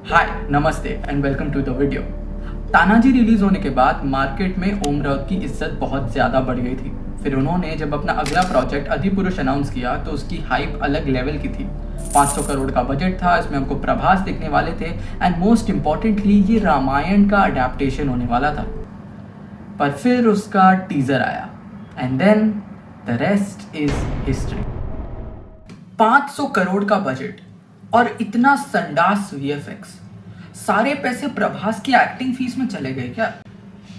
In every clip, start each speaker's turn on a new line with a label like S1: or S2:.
S1: हाय नमस्ते and welcome to the video. Tanaji release होने के बाद मार्केट में ओम राउत की इज्जत बहुत ज़्यादा बढ़ गई थी। फिर उन्होंने जब अपना अगला प्रोजेक्ट अधिपुरुष अनाउंस किया तो उसकी हाइप अलग लेवल की थी। 500 करोड़ का बजट था, इसमें हमको प्रभास देखने वाले थे एंड मोस्ट इम्पॉर्टेंटली ये रामायण का अडेप्टेशन होने वाला था। पर फिर उसका टीजर आया and then the rest is history. 500 crore का बजट और इतना संडास वीएफएक्स, सारे पैसे प्रभास की एक्टिंग फीस में चले गए क्या?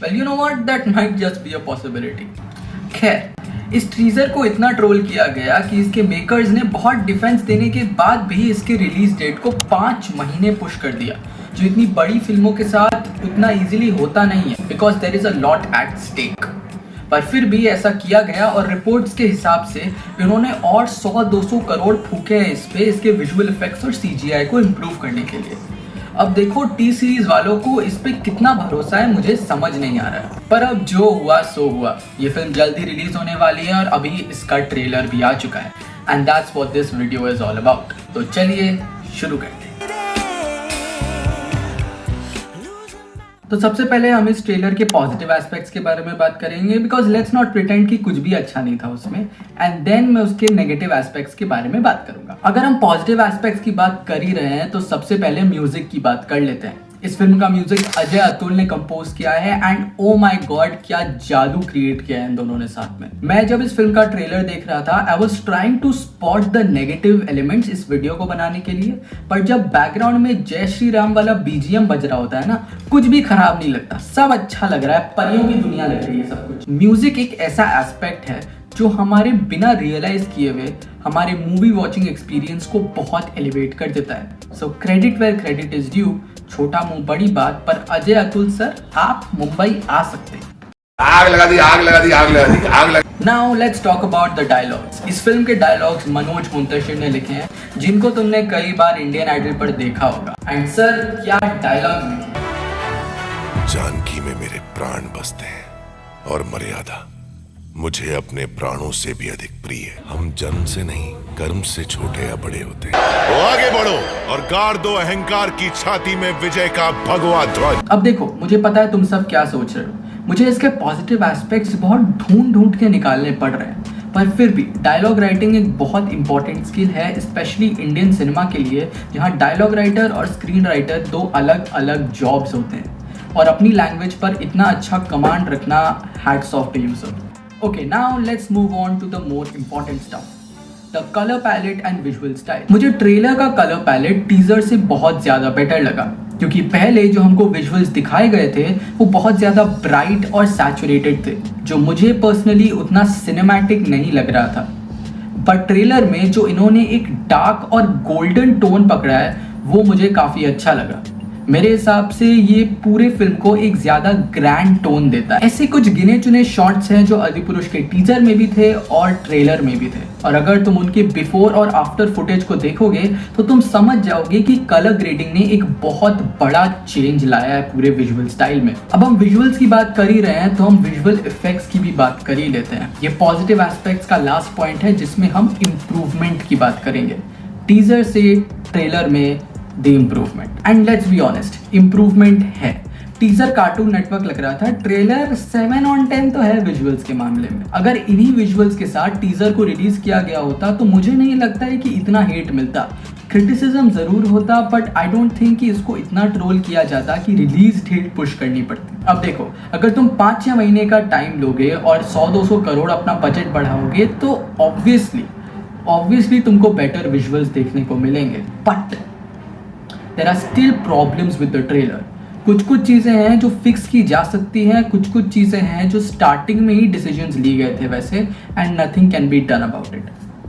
S1: Well you know what, that might just be a possibility. खैर, इस टीजर को इतना ट्रोल किया गया कि इसके मेकर्स ने बहुत डिफेंस देने के बाद भी इसके रिलीज डेट को 5 महीने पुश कर दिया, जो इतनी बड़ी फिल्मों के साथ उतना इजीली होता नहीं है because there is a lot at stake. पर फिर भी ऐसा किया गया और रिपोर्ट्स के हिसाब से इन्होंने और 100-200 करोड़ फूके हैं इस पे, इसके विजुअल इफेक्ट्स और सीजीआई को इम्प्रूव करने के लिए। अब देखो टी सीरीज वालों को इस पे कितना भरोसा है मुझे समझ नहीं आ रहा है, पर अब जो हुआ सो हुआ। ये फिल्म जल्दी रिलीज होने वाली है और अभी इसका ट्रेलर भी आ चुका है and that's what this video is all about. तो चलिए शुरू करते हैं। तो सबसे पहले हम इस ट्रेलर के पॉजिटिव एस्पेक्ट्स के बारे में बात करेंगे बिकॉज लेट्स नॉट प्रिटेंड कि कुछ भी अच्छा नहीं था उसमें, एंड देन मैं उसके नेगेटिव एस्पेक्ट्स के बारे में बात करूंगा। अगर हम पॉजिटिव एस्पेक्ट्स की बात कर ही रहे हैं तो सबसे पहले म्यूजिक की बात कर लेते हैं। इस फिल्म का म्यूजिक अजय अतुल ने कंपोज किया है एंड ओ माय गॉड क्या जादू क्रिएट किया है इन दोनों ने साथ में। मैं जब इस फिल्म का ट्रेलर देख रहा था I was trying to spot the negative elements इस वीडियो को बनाने के लिए, पर जब बैकग्राउंड में जय श्री राम वाला बीजीएम बज रहा होता है ना, कुछ भी खराब नहीं लगता, सब अच्छा लग रहा है, परियों की दुनिया लग रही है सब कुछ। म्यूजिक एक ऐसा एस्पेक्ट है जो हमारे बिना रियलाइज किए हुए हमारे मूवी वॉचिंग एक्सपीरियंस को बहुत एलिवेट कर देता है। So credit where credit is due. छोटा मुंह बड़ी बात, पर अजय अतुल सर आप मुंबई आ सकते हैं।
S2: आग लगा दी, आग लगा दी, आग लगा दी, आग लगा।
S1: Now let's talk about the dialogues. इस फिल्म के डायलॉग्स मनोज मुंतशिर ने लिखे हैं, जिनको तुमने कई बार इंडियन आइडल पर देखा होगा। एंड सर क्या डायलॉग्स लिखे।
S2: जानकी में मेरे प्राण बसते हैं और मर्यादा मुझे अपने प्राणों से भी अधिक प्रिय है। हम जन्म से नहीं कर्म से छोटे या बड़े होते हैं। तो आगे बढ़ो और गाड़ दो अहंकार की छाती में विजय का भगवा ध्वज।
S1: अब देखो, मुझे पता है तुम सब क्या सोच रहे हो, मुझे इसके पॉजिटिव एस्पेक्ट्स बहुत ढूंढ के निकालने पड़ रहे हैं, पर फिर भी डायलॉग राइटिंग एक बहुत इंपॉर्टेंट स्किल है, स्पेशली इंडियन सिनेमा के लिए, जहाँ डायलॉग राइटर और स्क्रीन राइटर दो अलग अलग जॉब्स होते हैं और अपनी लैंग्वेज पर इतना अच्छा कमांड रखना hats off to you sir. Okay, now let's move on to the more important stuff. The color palette and visual style. मुझे ट्रेलर का कलर पैलेट टीजर से बहुत ज़्यादा बेटर लगा, क्योंकि पहले जो हमको विजुअल्स दिखाए गए थे वो बहुत ज़्यादा ब्राइट और सैचुरेटेड थे, जो मुझे पर्सनली उतना सिनेमैटिक नहीं लग रहा था। पर ट्रेलर में जो इन्होंने एक डार्क और गोल्डन टोन पकड़ा है वो मुझे काफ़ी अच्छा लगा। मेरे हिसाब से ये पूरे फिल्म को एक ज्यादा ग्रैंड टोन देता है। ऐसे कुछ गिने चुने शॉट्स हैं जो अधिपुरुष के टीजर में भी थे और ट्रेलर में भी थे, और अगर तुम उनके बिफोर और आफ्टर फुटेज को देखोगे तो तुम समझ जाओगे कि कलर ग्रेडिंग ने एक बहुत बड़ा चेंज लाया है पूरे विजुअल स्टाइल में। अब हम विजुअल्स की बात कर ही रहे हैं तो हम विजुअल इफेक्ट्स की भी बात कर ही लेते हैं। ये पॉजिटिव एस्पेक्ट्स का लास्ट पॉइंट है जिसमें हम इम्प्रूवमेंट की बात करेंगे। टीजर से ट्रेलर में the improvement, and let's be honest, improvement है। टीजर कार्टून नेटवर्क लग रहा था, ट्रेलर 7 on 10 तो है विजुअल्स के मामले में। अगर इन्हीं विजुअल्स के साथ टीजर को रिलीज किया गया होता तो मुझे नहीं लगता है कि इतना हेट मिलता। क्रिटिसिज्म जरूर होता, बट आई डोंट थिंक कि इसको इतना ट्रोल किया जाता कि रिलीज डेट पुश करनी पड़ती। अब देखो, अगर तुम 5-6 महीने का टाइम लोगे और 100-200 करोड़ अपना बजट बढ़ाओगे तो ऑब्वियसली तुमको बेटर विजुअल्स देखने को मिलेंगे। But there are still problems with the trailer. कुछ चीज़ें हैं जो फिक्स की जा सकती हैं, कुछ चीज़ें हैं जो स्टार्टिंग में ही डिसीजंस लिए गए थे वैसे, and nothing can be done about it.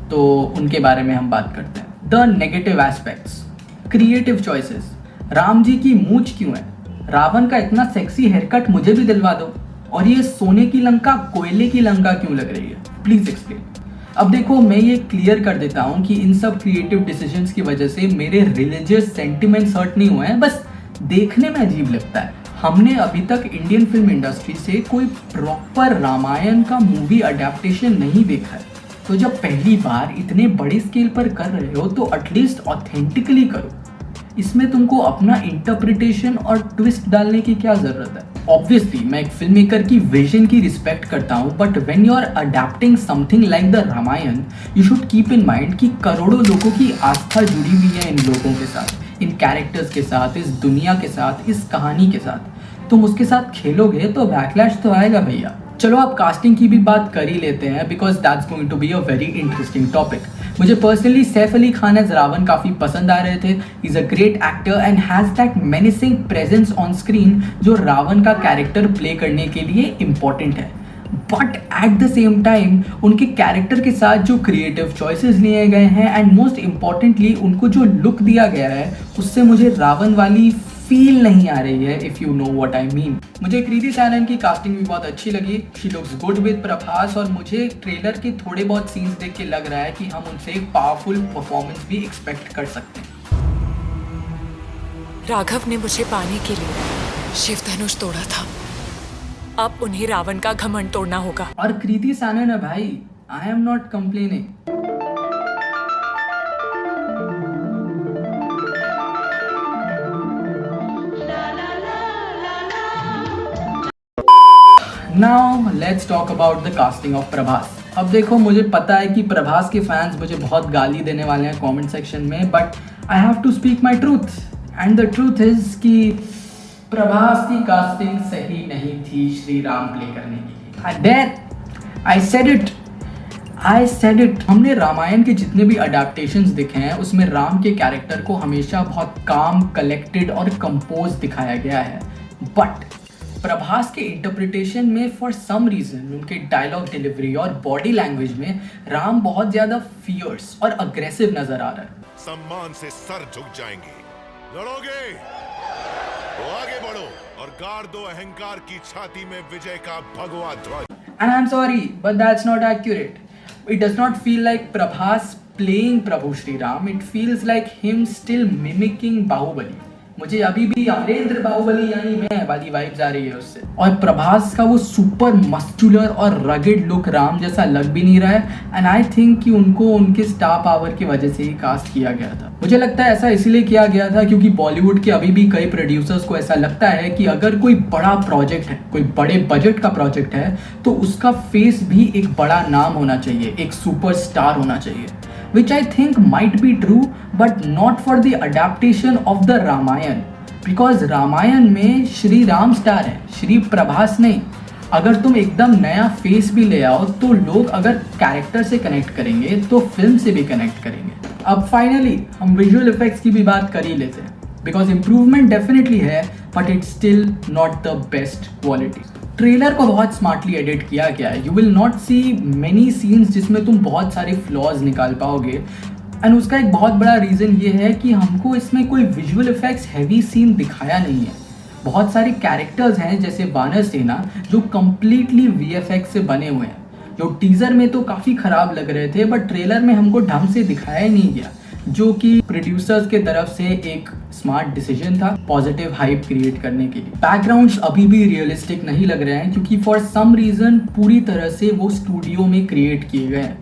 S1: तो उनके बारे में हम बात करते हैं। The negative aspects, creative choices. Ram ji की मूंछ क्यों है? रावण का इतना सेक्सी हेयर कट मुझे भी दिलवा दो। और ये सोने की लंका कोयले की लंका क्यों लग रही है? Please explain. अब देखो, मैं ये क्लियर कर देता हूँ कि इन सब क्रिएटिव डिसीजंस की वजह से मेरे रिलीजियस सेंटिमेंट्स हर्ट नहीं हुए हैं, बस देखने में अजीब लगता है। हमने अभी तक इंडियन फिल्म इंडस्ट्री से कोई प्रॉपर रामायण का मूवी अडेप्टेशन नहीं देखा है, तो जब पहली बार इतने बड़े स्केल पर कर रहे हो तो एटलीस्ट ऑथेंटिकली करो। इसमें तुमको अपना इंटरप्रिटेशन और ट्विस्ट डालने की क्या जरूरत है? ऑब्वियसली मैं एक फिल्म मेकर की विजन की रिस्पेक्ट करता हूँ, but when you are adapting something like the Ramayan, you should keep in mind कि करोड़ों लोगों की आस्था जुड़ी हुई है इन लोगों के साथ, इन कैरेक्टर्स के साथ, इस दुनिया के साथ, इस कहानी के साथ। तुम उसके साथ खेलोगे तो बैकलैश तो आएगा भैया। चलो आप कास्टिंग की भी बात कर ही लेते हैं, because that's going to be a very interesting topic. मुझे पर्सनली सैफ अली खान एज रावण काफ़ी पसंद आ रहे थे। Is a great actor and has that menacing presence on screen जो रावण का कैरेक्टर प्ले करने के लिए इम्पॉर्टेंट है। But at the same time उनके कैरेक्टर के साथ जो क्रिएटिव चॉइसेस लिए गए हैं एंड मोस्ट इम्पॉर्टेंटली उनको जो लुक दिया गया है, उससे मुझे रावण वाली फील नहीं आ रही है, if you know what I mean. मुझे कृति सैनन की कास्टिंग भी बहुत अच्छी लगी। She looks good with Prabhas, और मुझे ट्रेलर के थोड़े बहुत सीन्स देख के लग रहा है कि हम उनसे एक पावरफुल परफॉर्मेंस भी एक्सपेक्ट कर सकते हैं।
S3: राघव ने मुझे पाने के लिए शिव धनुष तोड़ा था, अब उन्हें रावण का घमंड तोड़ना होगा।
S1: और कृति सैनन है भाई, I am not complaining. Now let's talk about the casting of Prabhas. अब देखो, मुझे पता है कि प्रभास के फैंस मुझे बहुत गाली देने वाले हैं कमेंट सेक्शन में, but I have to speak my truth, and the truth is कि प्रभास की कास्टिंग सही नहीं थी श्री राम प्ले करने के लिए। I said it. हमने रामायण के जितने भी अडेप्टेशंस दिखे हैं उसमें राम के कैरेक्टर को हमेशा बहुत काम, कलेक्टेड और कंपोज दिखाया गया है, बट प्रभास के इंटरप्रिटेशन में फॉर सम रीजन उनके डायलॉग डिलीवरी और बॉडी लैंग्वेज में राम बहुत ज्यादा फियर्स और अग्रेसिव नजर आ रहा है।
S2: सम्मान से सर झुक जाएंगे। लड़ोगे तो आगे बढ़ो और गाड़ दो अहंकार की छाती में विजय का भगवा ध्वज।
S1: And I'm sorry, but that's not accurate. It does not feel like Prabhas playing Prabhu Shri Ram. It feels like him still mimicking Bahubali. मुझे अभी भी अमरेंद्र बाहुबली यानी मैं वाली वाइब्स आ रही है उससे। और प्रभास का वो सुपर मस्कुलर और रगेड लुक राम जैसा लग भी नहीं रहा है, एंड आई थिंक कि उनको उनके स्टार पावर की वजह से ही कास्ट किया गया था। मुझे लगता है ऐसा इसलिए किया गया था क्योंकि बॉलीवुड के अभी भी कई प्रोड्यूसर्स को ऐसा लगता है कि अगर कोई बड़ा प्रोजेक्ट है, कोई बड़े बजट का प्रोजेक्ट है, तो उसका फेस भी एक बड़ा नाम होना चाहिए, एक सुपरस्टार होना चाहिए, which I think might be true, but not for the adaptation of the Ramayan, because Ramayan में श्री राम स्टार है, श्री प्रभास नहीं। अगर तुम एकदम नया फेस भी ले आओ तो लोग अगर कैरेक्टर से कनेक्ट करेंगे तो फिल्म से भी कनेक्ट करेंगे। अब फाइनली हम विजुअल इफेक्ट्स की भी बात कर ही लेते हैं, बिकॉज इम्प्रूवमेंट डेफिनेटली है, but it's still not the best quality. Trailer को बहुत स्मार्टली एडिट किया गया है। You will not see many scenes जिसमें तुम बहुत सारे फ्लॉज निकाल पाओगे, एंड उसका एक बहुत बड़ा रीज़न ये है कि हमको इसमें कोई विजुअल इफेक्ट्स हैवी सीन दिखाया नहीं है। बहुत सारे कैरेक्टर्स हैं जैसे वानर सेना जो कम्प्लीटली VFX से बने हुए हैं, जो टीज़र में तो काफ़ी ख़राब लग रहे थे, बट ट्रेलर में हमको ढंग से दिखाया ही नहीं गया, जो कि प्रोड्यूसर्स के तरफ से एक स्मार्ट डिसीजन था पॉजिटिव हाइप क्रिएट करने के लिए। बैकग्राउंड्स अभी भी रियलिस्टिक नहीं लग रहे हैं क्योंकि फॉर सम रीज़न पूरी तरह से वो स्टूडियो में क्रिएट किए गए हैं।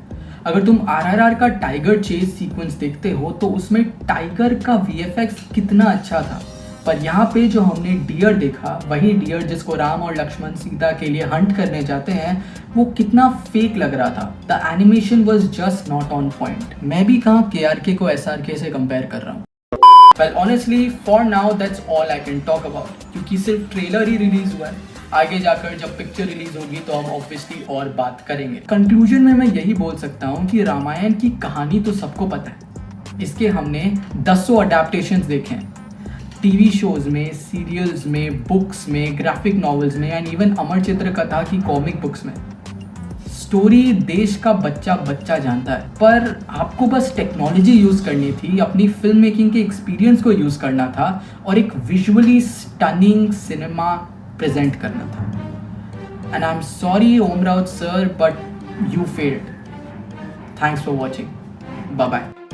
S1: अगर तुम RRR का टाइगर चेज सीक्वेंस देखते हो तो उसमें टाइगर का VFX कितना अच्छा था, पर यहाँ पे जो हमने डियर देखा, वही डियर जिसको राम और लक्ष्मण सीता के लिए हंट करने जाते हैं, वो कितना फेक लग रहा था। The animation was just not on point. मैं भी कहाँ KRK को SRK से कंपेयर कर रहा हूँ। Well honestly for now that's all I can talk about, क्योंकि सिर्फ ट्रेलर ही रिलीज हुआ है। आगे जाकर जब पिक्चर रिलीज होगी तो हम ऑब्वियसली और बात करेंगे। कंक्लूजन में मैं यही बोल सकता हूँ कि रामायण की कहानी तो सबको पता है, इसके हमने 10 अडेप्टेशंस देखे हैं, टीवी शोज में, सीरियल्स में, बुक्स में, ग्राफिक नॉवेल्स में, एंड इवन अमर चित्र कथा की कॉमिक बुक्स में। स्टोरी देश का बच्चा बच्चा जानता है, पर आपको बस टेक्नोलॉजी यूज़ करनी थी, अपनी फिल्म मेकिंग के एक्सपीरियंस को यूज़ करना था और एक विजुअली स्टनिंग सिनेमा प्रेजेंट करना था। And I am sorry Om Raut sir, but you failed. Thanks for watching. Bye bye.